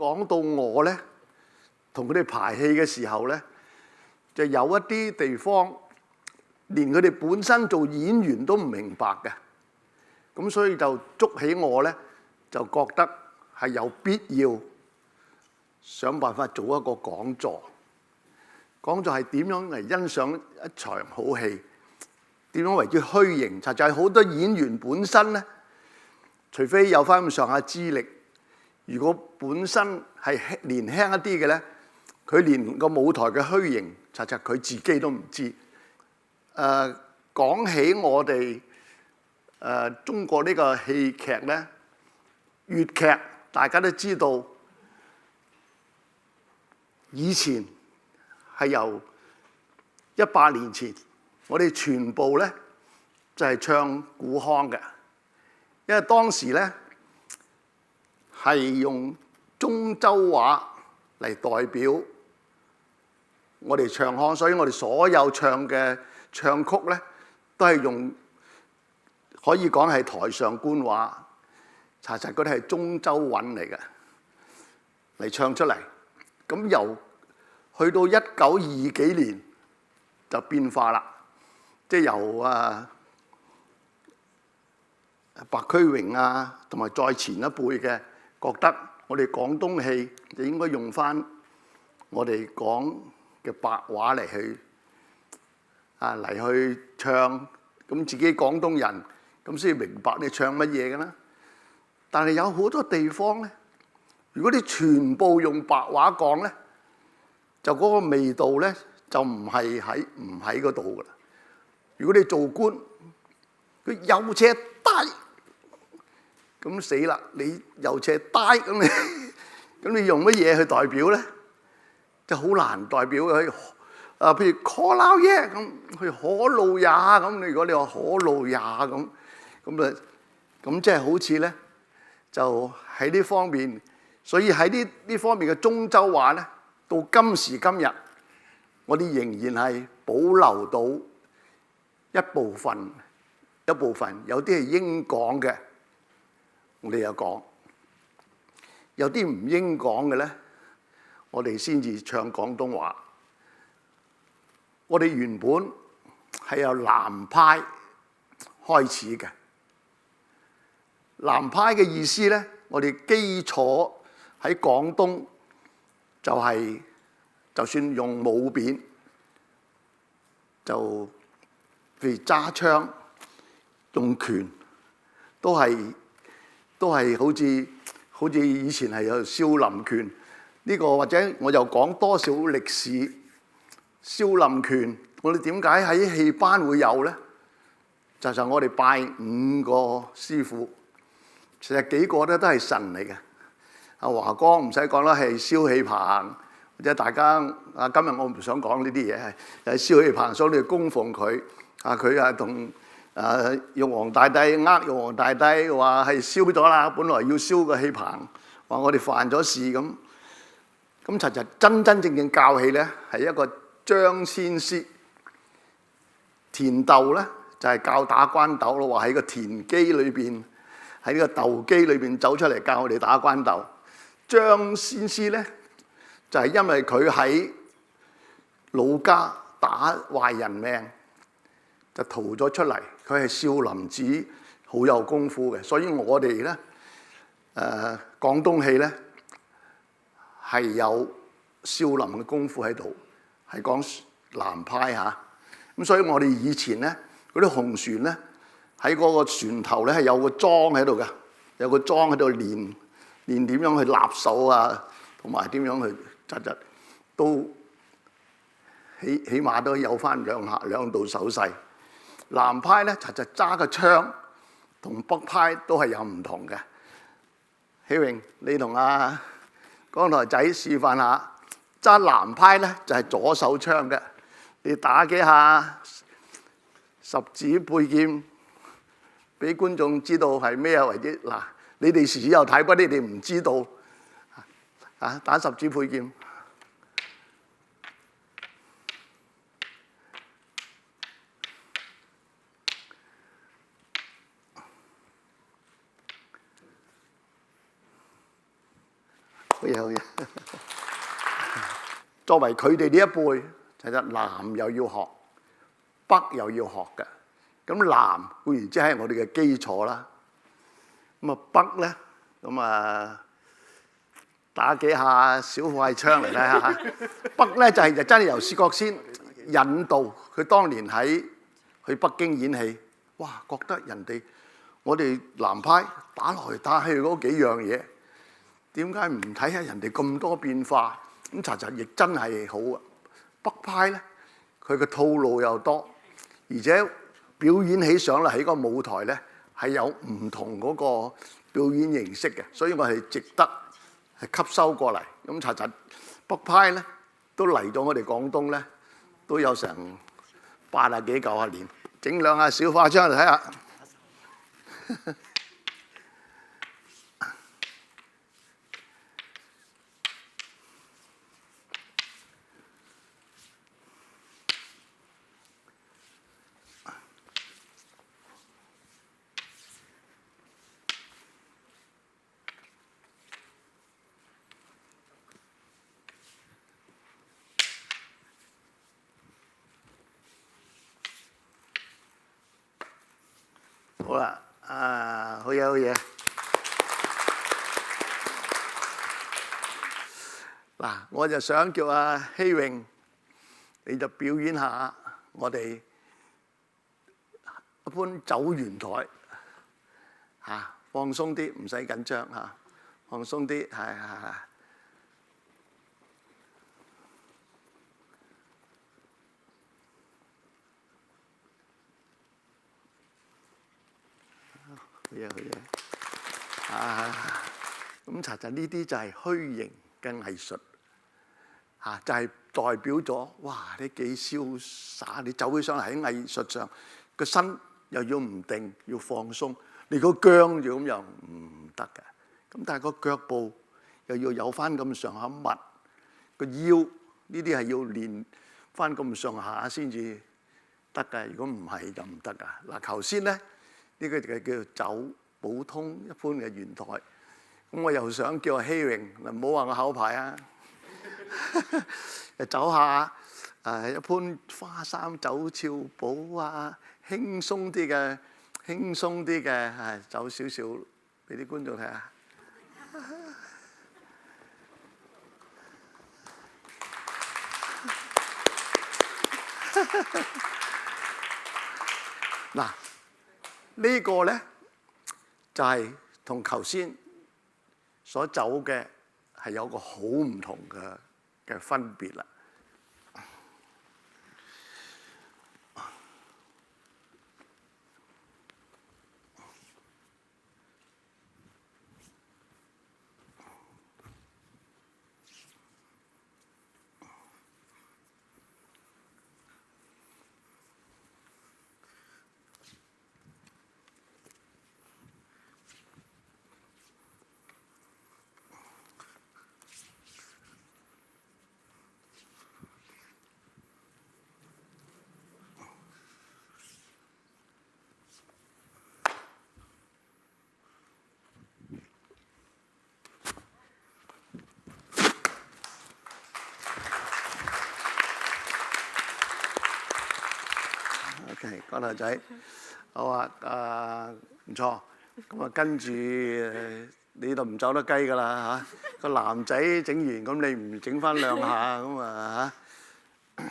講到我咧，同佢哋排戲嘅時候咧，就有一啲地方連佢哋本身做演員都唔明白嘅，咁所以就捉起我咧，就覺得係有必要想辦法做一個講座。講座係點樣嚟欣賞一場好戲？點樣為之虛形？就係好多演員本身咧，除非有翻咁上下資歷，如果本身係年輕一啲嘅咧，佢連個舞台嘅虛形，佢自己都唔知。講起我哋中國呢個戲劇咧，粵劇大家都知道，以前係由100年前，我哋全部咧就係唱古腔嘅，因為當時咧係用中州話嚟代表我哋唱腔，所以我哋所有唱嘅唱曲咧都係用，可以講係台上官話，嗰啲係中州韻嚟嘅，嚟唱出嚟。咁由去到1920幾年就變化啦，即係由白駒榮啊，同埋再前一輩嘅覺得我哋廣東戲就應該用翻我哋講嘅白話嚟去唱，咁自己廣東人咁先明白你唱乜嘢㗎啦。但係有好多地方咧，如果你全部用白話講咧，就嗰個味道咧就唔喺嗰度㗎啦。如果你做官，佢有車呆，咁死啦！你有車呆，咁你用乜嘢去代表咧？就好難代表佢。譬如可撈嘢咁，佢可路也咁。你如果你話可路也咁即係好似咧，就喺呢方面。所以喺呢方面嘅中州話咧，到今時今日，我哋仍然係保留到一部分，有啲係應講嘅，我哋有講；有啲唔應講嘅咧，我哋先至唱廣東話。我哋原本係由南派開始嘅，南派嘅意思咧，我哋基礎喺廣東就係，就算用武扁，就譬如揸槍、用拳，都係好似以前係有少林拳呢個，或者我又講多少歷史。少林拳，我哋點解喺戲班會有咧？就我哋拜5個師傅，其實幾個咧都係神嚟嘅。阿華光唔使講啦，係燒氣棚，或者大家今日我唔想講呢啲嘢，係燒氣棚，所以你供奉佢。佢同玉皇大帝玉皇大帝話係燒咗啦，本來要燒個氣棚，話我哋犯咗事咁。真正教戲咧係一個張先師，田豆咧就係教打關鬥咯，話喺個田基裏邊，喺呢個豆基裏邊走出嚟教我哋打關鬥。張先師咧就係因為佢喺老家打壞人命，就逃咗出嚟。佢係少林寺好有功夫嘅，所以我哋咧廣東戲咧係有少林嘅功夫喺度。係講南派嚇，咁所以我哋以前咧嗰啲紅船咧喺嗰個船頭咧係有個樁喺度嘅，有個樁喺度練點樣去立手啊，同埋點樣去都起碼都有翻兩道手勢。南派咧揸個槍，同北派都係有唔同嘅。希榮，你同江台仔示範下。揸南派咧就係左手槍嘅，你打幾下十指配劍，俾觀眾知道係咩為之。嗱，你哋時時有睇過，你哋唔知道打十指配劍。好嘢。嘢好嘢。作為佢哋呢一輩，其實南又要學，北又要學嘅。咁南固然之係我哋嘅基礎啦。咁啊北咧，咁啊打幾下小快槍嚟睇下。北咧就係真係由薛覺先引導佢當年去北京演戲。哇！覺得人哋我哋南派打來打去嗰幾樣嘢，點解唔睇下人哋咁多變化？咁查查亦真係好啊！北派咧，佢嘅套路又多，而且表演起上嚟喺個舞台咧係有唔同嗰個表演形式嘅，所以我係值得係吸收過嚟。咁查查北派咧都嚟到我哋廣東咧，都有成80幾90年。整兩下小花槍嚟睇下。好啦，好嘢好嘢。嗱，我就想叫阿希榮，你就表演下我哋一般走圓台嚇，放鬆啲，唔使緊張嚇，放鬆啲，係。好嘢好嘢。咁查查呢啲就係虛形嘅藝術嚇，就係代表咗哇！你幾瀟灑，你走起上嚟喺藝術上個身又要唔定，要放鬆，你個僵住咁又唔得嘅。咁但係個腳步又要有翻咁上下密，個腰呢啲係要練翻咁上下先至得嘅。如果唔係就唔得㗎。嗱，頭先咧。呢個就叫做走普通一般嘅圓台。咁我又想叫阿希榮，唔好話我考牌啊，走下一般花衫走俏步啊，輕鬆啲嘅，走少少俾啲觀眾睇下。嗱。呢個咧就係同頭先所走嘅係有個好唔同嘅分別啦。OK， 光頭仔，好啊，唔錯。咁啊，跟住你就唔走得雞㗎啦嚇。個男仔整完，咁你唔整翻兩下咁啊嚇？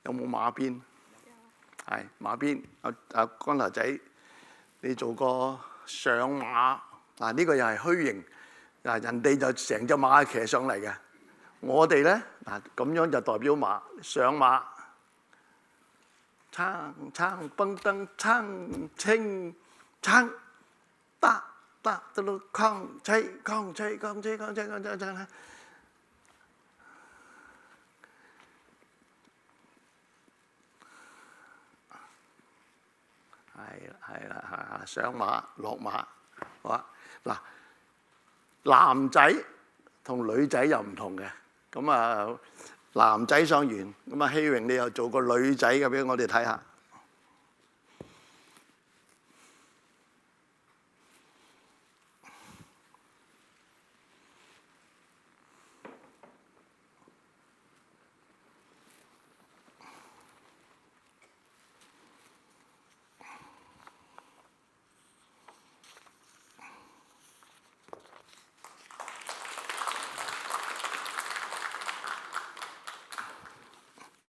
有冇馬鞭？係馬鞭。阿光頭仔，你做個上馬嗱，呢個又係虛形嗱，人哋就成隻馬騎上嚟嘅。我哋咧嗱，咁樣就代表馬上馬，撐撐蹦蹬撐清撐得到抗車抗車抗車抗車抗車撐啦，係啦，上馬落馬，好啊嗱，男仔同女仔又唔同嘅。咁啊，男仔上完，咁啊希榮你又做個女仔嘅俾我哋睇下。